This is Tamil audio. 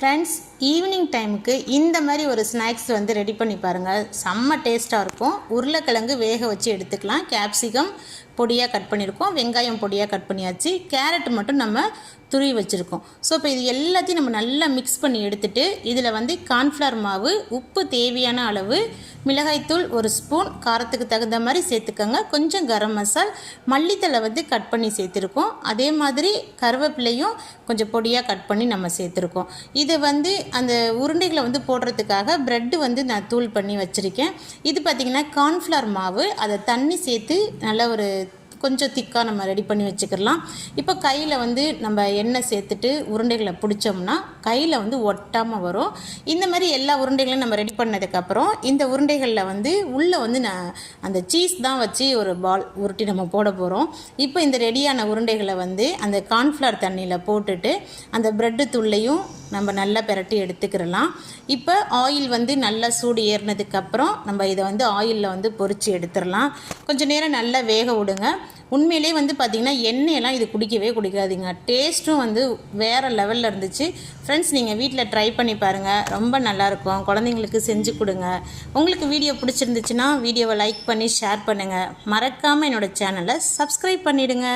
ஃப்ரெண்ட்ஸ், ஈவினிங் டைமுக்கு இந்த மாதிரி ஒரு ஸ்நாக்ஸ் வந்து ரெடி பண்ணி பாருங்கள். செம்ம டேஸ்ட்டாக இருக்கும். உருளைக்கிழங்கு வேக வச்சு எடுத்துக்கலாம். கேப்சிகம் பொடியாக கட் பண்ணியிருக்கோம், வெங்காயம் பொடியாக கட் பண்ணியாச்சு, கேரட் மட்டும் நம்ம துருவி வச்சுருக்கோம். ஸோ இப்போ இது எல்லாத்தையும் நம்ம நல்லா மிக்ஸ் பண்ணி எடுத்துகிட்டு இதில் வந்து கார்ன்ஃப்ளவர் மாவு, உப்பு தேவையான அளவு, மிளகாய்த்தூள் 1 ஸ்பூன், காரத்துக்கு தகுந்த மாதிரி சேர்த்துக்கோங்க, கொஞ்சம் கரம் மசால், மல்லித்தலை வந்து கட் பண்ணி சேர்த்துருக்கோம். அதே மாதிரி கருவேப்பிலையும் கொஞ்சம் பொடியாக கட் பண்ணி நம்ம சேர்த்துருக்கோம். இது வந்து அந்த உருண்டைகளை வந்து போடுறதுக்காக ப்ரெட்டு வந்து நான் தூள் பண்ணி வச்சுருக்கேன். இது பார்த்திங்கன்னா கார்ன்ஃப்ளவர் மாவு, அதை தண்ணி சேர்த்து நல்லா ஒரு கொஞ்சம் திக்காக நம்ம ரெடி பண்ணி வச்சுக்கலாம். இப்போ கையில் வந்து நம்ம எண்ணெய் சேர்த்துட்டு உருண்டைகளை பிடிச்சோம்னா கையில் வந்து ஒட்டாமல் வரும். இந்த மாதிரி எல்லா உருண்டைகளையும் நம்ம ரெடி பண்ணதுக்கப்புறம் இந்த உருண்டைகளில் வந்து உள்ளே வந்து நான் அந்த சீஸ் தான் வச்சு ஒரு பால் உருட்டி நம்ம போட போகிறோம். இப்போ இந்த ரெடியான உருண்டைகளை வந்து அந்த கார்ன்ஃப்ளவர் தண்ணியில் போட்டுட்டு அந்த ப்ரெட்டு தூள்லையும் நம்ம நல்லா பிரட்டி எடுத்துக்கிறலாம். இப்போ ஆயில் வந்து நல்லா சூடு ஏறினதுக்கப்புறம் நம்ம இதை வந்து ஆயிலில் வந்து பொரித்து எடுத்துடலாம். கொஞ்சம் நேரம் நல்லா வேக விடுங்க. உண்மையிலே வந்து பார்த்திங்கன்னா எண்ணெயெல்லாம் இது குடிக்கவே குடிக்காதீங்க. டேஸ்ட்டும் வந்து வேறு லெவலில் இருந்துச்சு. ஃப்ரெண்ட்ஸ், நீங்கள் வீட்டில் ட்ரை பண்ணி பாருங்கள், ரொம்ப நல்லாயிருக்கும். குழந்தைங்களுக்கு செஞ்சு கொடுங்க. உங்களுக்கு வீடியோ பிடிச்சிருந்துச்சுன்னா வீடியோவை லைக் பண்ணி ஷேர் பண்ணுங்கள். மறக்காமல் என்னோடய சேனலை சப்ஸ்கிரைப் பண்ணிவிடுங்க.